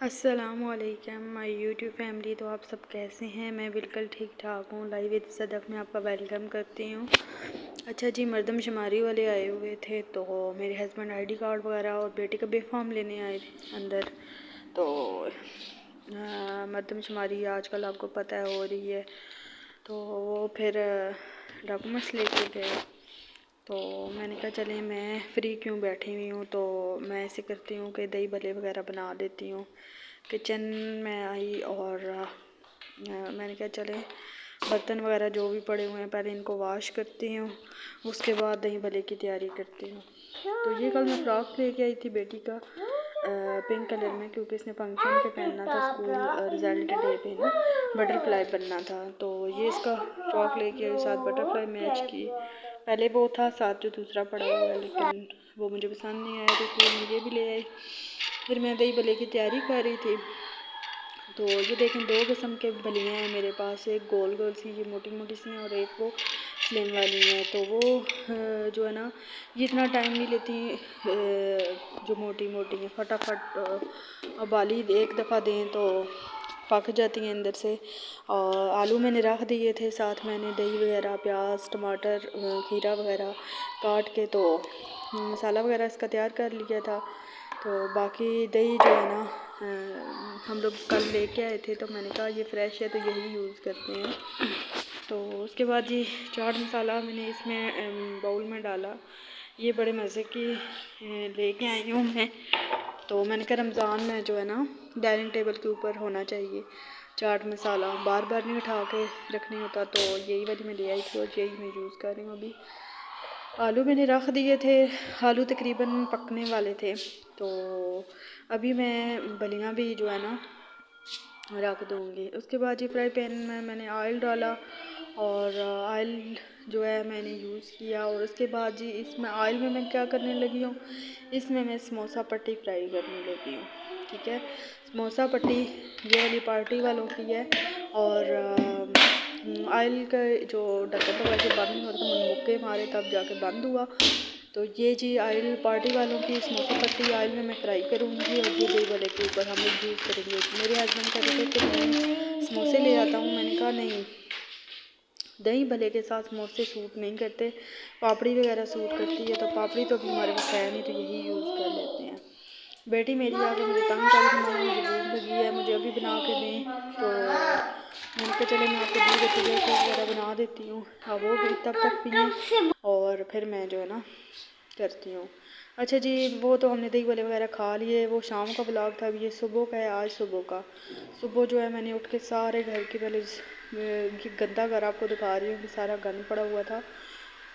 अस्सलामुअलैकुम my YouTube family. तो आप सब कैसे हैं? मैं बिल्कुल ठीक ठाक हूँ। लाइव विद सदफ़ में आपका वेलकम करती हूँ। अच्छा जी, मर्दमशुमारी वाले आए हुए थे, तो मेरे हस्बैंड आईडी कार्ड वगैरह और बेटी का फॉर्म लेने आए थे अंदर। तो मर्दमशुमारी आजकल आपको पता है हो रही है, तो वो फिर डॉक्यूमेंट्स लेके गए। तो मैंने कहा चलें, मैं फ्री क्यों बैठी हुई हूँ, तो मैं ऐसे करती हूँ कि दही भल्ले वगैरह बना देती हूँ। किचन में आई और मैंने कहा चलें, बर्तन वगैरह जो भी पड़े हुए हैं पहले इनको वॉश करती हूँ, उसके बाद दही भल्ले की तैयारी करती हूँ। तो ये कल मैं फ्रॉक लेके आई थी बेटी का पिंक कलर में, क्योंकि इसने फंक्शन पे पहनना था, स्कूल रिजल्ट डे पे ना बटरफ्लाई बनना था। तो ये इसका फ्रॉक लेके आई, साथ बटरफ्लाई मैच की। पहले वो था साथ जो दूसरा पड़ा हुआ है, लेकिन वो मुझे पसंद नहीं आया, तो इसलिए मैं ये भी ले आई। फिर मैं दही भल्ले की तैयारी कर रही थी। तो ये देखें, दो किस्म के भलियाँ हैं मेरे पास, एक गोल गोल सी ये मोटी मोटी सी हैं और एक वो स्लिम वाली हैं। तो वो जो है ना, ये इतना टाइम नहीं लेती, जो मोटी मोटी हैं फटाफट उबाली एक दफ़ा दें तो पक जाती हैं अंदर से। और आलू मैंने रख दिए थे, साथ मैंने दही वगैरह, प्याज, टमाटर, खीरा वगैरह काट के तो मसाला वगैरह इसका तैयार कर लिया था। तो बाकी दही जो है ना, हम लोग कल लेके आए थे, तो मैंने कहा ये फ़्रेश है तो यही यूज़ करते हैं। तो उसके बाद ये चाट मसाला मैंने इसमें बाउल में डाला। ये बड़े मज़े की लेके आई हूँ मैं। तो मैंने कहा रमज़ान में जो है ना, डाइनिंग टेबल के ऊपर होना चाहिए चाट मसाला, बार बार नहीं उठा के रखनी होता। तो यही वाली मैं ले आई थी और यही मैं यूज़ कर रही हूँ अभी। आलू मैंने रख दिए थे, आलू तकरीबन पकने वाले थे। तो अभी मैं बलियाँ भी जो है ना रख दूँगी। उसके बाद ये फ्राई पैन में मैंने ऑयल डाला और ऑयल जो है मैंने यूज़ किया। और उसके बाद जी इसमें ऑयल में मैं क्या करने लगी हूँ, इसमें मैं समोसा पट्टी फ्राई करने लगी हूँ। ठीक है, समोसा पट्टी ये वाली पार्टी वालों की है। और ऑयल का जो ढक्कन लगा के बंद नहीं होता, मैंने मुक्के मारे तब जाके बंद हुआ। तो ये जी ऑयल पार्टी वालों की समोसा पट्टी ऑयल में मैं फ्राई करूँगी और ये दही भल्ले के ऊपर हम लोग यूज़ करेंगे। मेरे हस्बैंड कहते थे कि मैं समोसे ले आता हूँ, मैंने कहा नहीं, दही भल्ले के साथ समोसे सूट नहीं करते, पापड़ी वगैरह सूट करती है। तो पापड़ी तो अभी हमारे पास है नहीं, तो यही यूज़ कर लेते हैं। बेटी मेरी आके मुझे तंग कर रही, मम्मा मुझे भूख लगी है, मुझे अभी बना के दें। तो मैंने कहा चले, मैं आपको दूध शुगर केक वगैरह बना देती हूँ, अब वो भी तब तक पिए और फिर मैं जो है ना करती हूँ। अच्छा जी, वो तो हमने दही भल्ले वगैरह खा लिए, वो शाम का ब्लॉग था। अभी ये सुबह का है, आज सुबह का। सुबह जो है मैंने उठ के सारे घर की पहले गंदा घर आपको दिखा रही हूँ कि सारा गंद पड़ा हुआ था,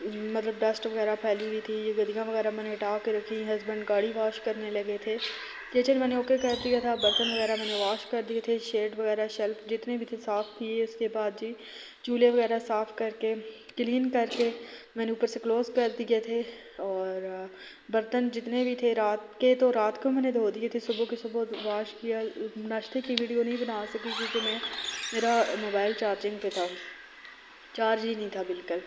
मतलब डस्ट वगैरह फैली हुई थी। ये गदियाँ वगैरह मैंने हटा के रखी। हस्बैंड गाड़ी वॉश करने लगे थे, किचन मैंने ओके कर दिया था, बर्तन वगैरह मैंने वॉश कर दिए थे, शेड वगैरह शेल्फ जितने भी थे साफ़ किए। उसके बाद जी चूल्हे वगैरह साफ़ करके क्लीन करके मैंने ऊपर से क्लोज़ कर दिए थे। और बर्तन जितने भी थे रात के, तो रात को मैंने धो दिए थे, सुबह के सुबह वॉश किया। नाश्ते की वीडियो नहीं बना सकी क्योंकि मेरा मोबाइल चार्जिंग पे था, चार्ज ही नहीं था बिल्कुल।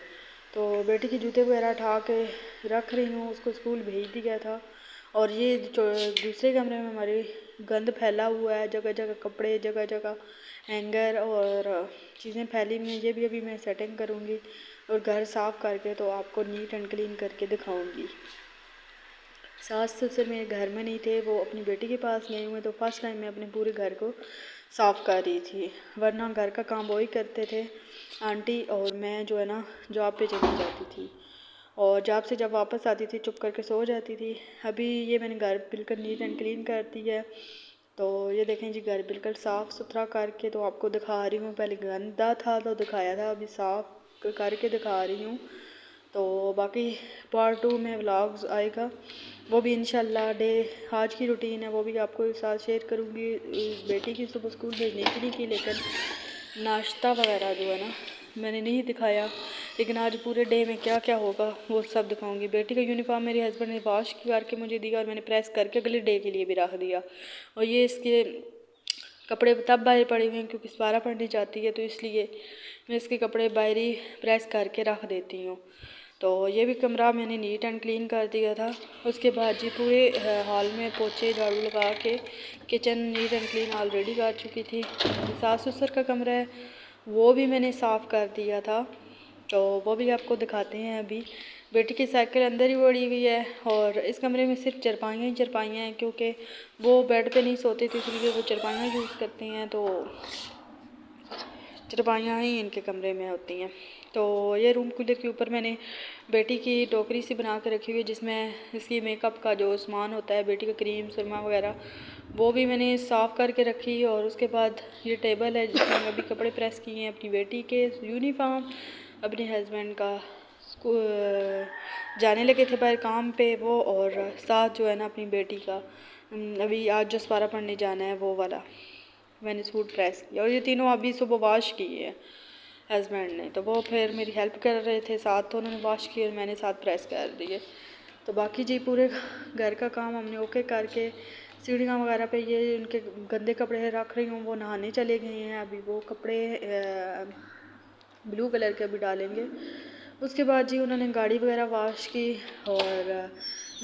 तो बेटी के जूते वगैरह उठा के रख रही हूँ, उसको स्कूल भेज दिया था। और ये दूसरे कमरे में हमारे गंद फैला हुआ है, जगह जगह कपड़े, जगह जगह हैंगर और चीज़ें फैली हुई हैं। ये भी अभी मैं सेटिंग करूँगी और घर साफ़ करके तो आपको नीट एंड क्लीन करके दिखाऊँगी। सास ससुर मेरे घर में नहीं थे, वो अपनी बेटी के पास गए हुए। तो फर्स्ट टाइम मैं अपने पूरे घर को साफ़ कर रही थी, वरना घर का काम वही करते थे आंटी, और मैं जो है ना जॉब पे चली जाती थी और जॉब से जब वापस आती थी चुप करके सो जाती थी। अभी ये मैंने घर बिल्कुल नीट एंड क्लीन कर दी है। तो ये देखें जी, घर बिल्कुल साफ़ सुथरा करके तो आपको दिखा रही हूँ। पहले गंदा था तो दिखाया था, अभी साफ़ करके दिखा रही हूँ। तो बाकी पार्ट 2 में व्लॉग्स आएगा, वो भी इंशाल्लाह। आज की रूटीन है वो भी आपको साथ शेयर करूँगी। बेटी की सुबह स्कूल भेजने के लिए की, लेकिन नाश्ता वगैरह जो है ना मैंने नहीं दिखाया, लेकिन आज पूरे डे में क्या क्या होगा वो सब दिखाऊंगी। बेटी का यूनिफॉर्म मेरे हस्बैंड ने वॉश करके मुझे दिया और मैंने प्रेस करके अगले डे के लिए भी रख दिया। और ये इसके कपड़े तब बाहर पड़े हुए हैं क्योंकि सवारा पड़ने जाती है, तो इसलिए मैं इसके कपड़े बाहर ही प्रेस करके रख देती हूँ। तो ये भी कमरा मैंने नीट एंड क्लीन कर दिया था। उसके बाद जी पूरे हॉल में पोछे झाड़ू लगा के kitchen neat and clean already कर चुकी थी। सास ससुर का कमरा है वो भी मैंने साफ़ कर दिया था, तो वो भी आपको दिखाते हैं। अभी बेटी की साइकिल अंदर ही पड़ी हुई है और इस कमरे में सिर्फ चरपाइयाँ ही चरपाइयाँ हैं, क्योंकि वो बेड पे नहीं सोते थे इसलिए वो चरपाइयाँ यूज़ करते हैं, तो चरपाइयाँ ही इनके कमरे में होती हैं। तो ये रूम कूलर के ऊपर मैंने बेटी की टोकरी सी बना के रखी हुई है जिसमें इसकी मेकअप का जो सामान होता है, बेटी का क्रीम सुरमा वगैरह, वो भी मैंने साफ़ करके रखी। और उसके बाद ये टेबल है जिसमें अभी कपड़े प्रेस किए हैं, अपनी बेटी के यूनिफॉर्म, अपने हस्बैंड का जाने लगे थे बाहर काम पे वो, और साथ जो है ना अपनी बेटी का अभी आज जो सपारा पढ़ने जाना है वो वाला मैंने सूट प्रेस किया। और ये तीनों अभी सुबह वॉश किए हैं हस्बैंड ने, तो वो फिर मेरी हेल्प कर रहे थे साथ, तो उन्होंने वॉश किए और मैंने साथ प्रेस कर दिए। तो बाकी जी पूरे घर का काम हमने ओके करके सीढ़ियाँ वगैरह पे ये उनके गंदे कपड़े रख रही हूँ, वो नहाने चले गए हैं। अभी वो कपड़े ब्लू कलर के अभी डालेंगे। उसके बाद जी उन्होंने गाड़ी वगैरह वॉश की और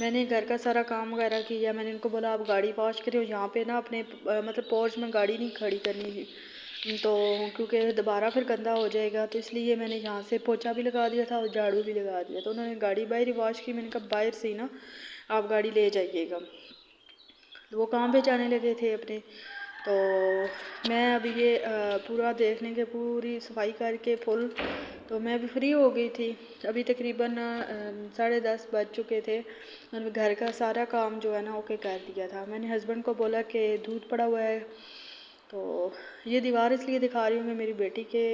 मैंने घर का सारा काम वगैरह किया। मैंने इनको बोला आप गाड़ी वॉश करें, यहाँ पे ना अपने मतलब पोर्च में गाड़ी नहीं खड़ी करनी, तो क्योंकि दोबारा फिर गंदा हो जाएगा, तो इसलिए मैंने यहाँ से पोछा भी लगा दिया था और झाड़ू भी लगा दिया। तो उन्होंने गाड़ी बाहर ही वॉश की। मैंने कहा बाहर से ही ना आप गाड़ी ले जाइएगा, तो वो काम पे जाने लगे थे अपने। तो मैं अभी ये पूरा देखने के पूरी सफाई करके फुल, तो मैं अभी फ्री हो गई थी। अभी तकरीबन 10:30 बज चुके थे और घर का सारा काम जो है ना ओके कर दिया था। मैंने हस्बैंड को बोला कि दूध पड़ा हुआ है, तो ये दीवार इसलिए दिखा रही हूँ मैं मेरी बेटी के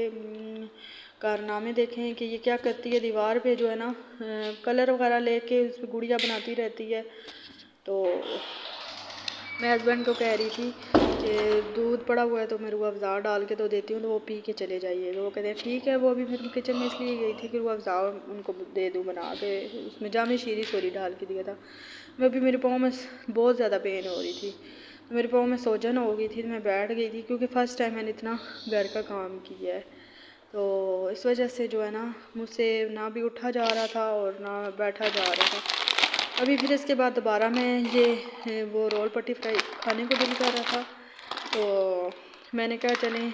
कारनामे देखें कि ये क्या करती है। दीवार पे जो है ना कलर वगैरह लेके उस पर गुड़िया बनाती रहती है। तो मैं हस्बैंड को कह रही थी कि दूध पड़ा हुआ है तो मैं रूह अफ़ज़ा डाल के तो देती हूँ, तो वो पी के चले जाइए। तो वो कहते हैं ठीक है। वो अभी मैं किचन में इसलिए गई थी कि रूह अफ़ज़ा उनको दे दूँ बना के, उसमें जामे शीरी सोरी डाल के दिया था। मैं अभी मेरे पाँव में बहुत ज़्यादा पेन हो रही थी, मेरे पाँव में सोजन हो गई थी, तो मैं बैठ गई थी क्योंकि फ़र्स्ट टाइम मैंने इतना घर का काम किया है। तो इस वजह से जो है ना मुझसे ना भी उठा जा रहा था और ना बैठा जा रहा था। अभी फिर इसके बाद दोबारा मैं ये वो रोल पट्टी फ्राई खाने को दिल कर रहा था, तो मैंने कहा चलें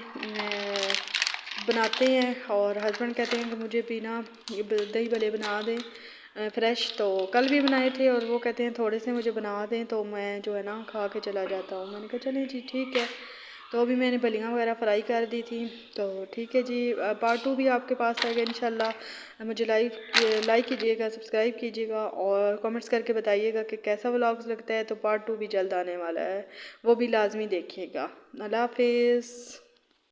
बनाते हैं। और हस्बैंड कहते हैं कि मुझे बिना दही भल्ले बना दें फ्रेश, तो कल भी बनाए थे और वो कहते हैं थोड़े से मुझे बना दें तो मैं जो है ना खा के चला जाता हूँ। मैंने कहा चलें जी ठीक है। तो अभी मैंने बलियाँ वगैरह फ्राई कर दी थी, तो ठीक है जी। पार्ट 2 भी आपके पास आएगा इंशाल्लाह। मुझे लाइक कीजिएगा, सब्सक्राइब कीजिएगा और कमेंट्स करके बताइएगा कि कैसा व्लॉग्स लगता है। तो पार्ट 2 भी जल्द आने वाला है, वो भी लाजमी देखिएगा। अल्लाह हाफिज़।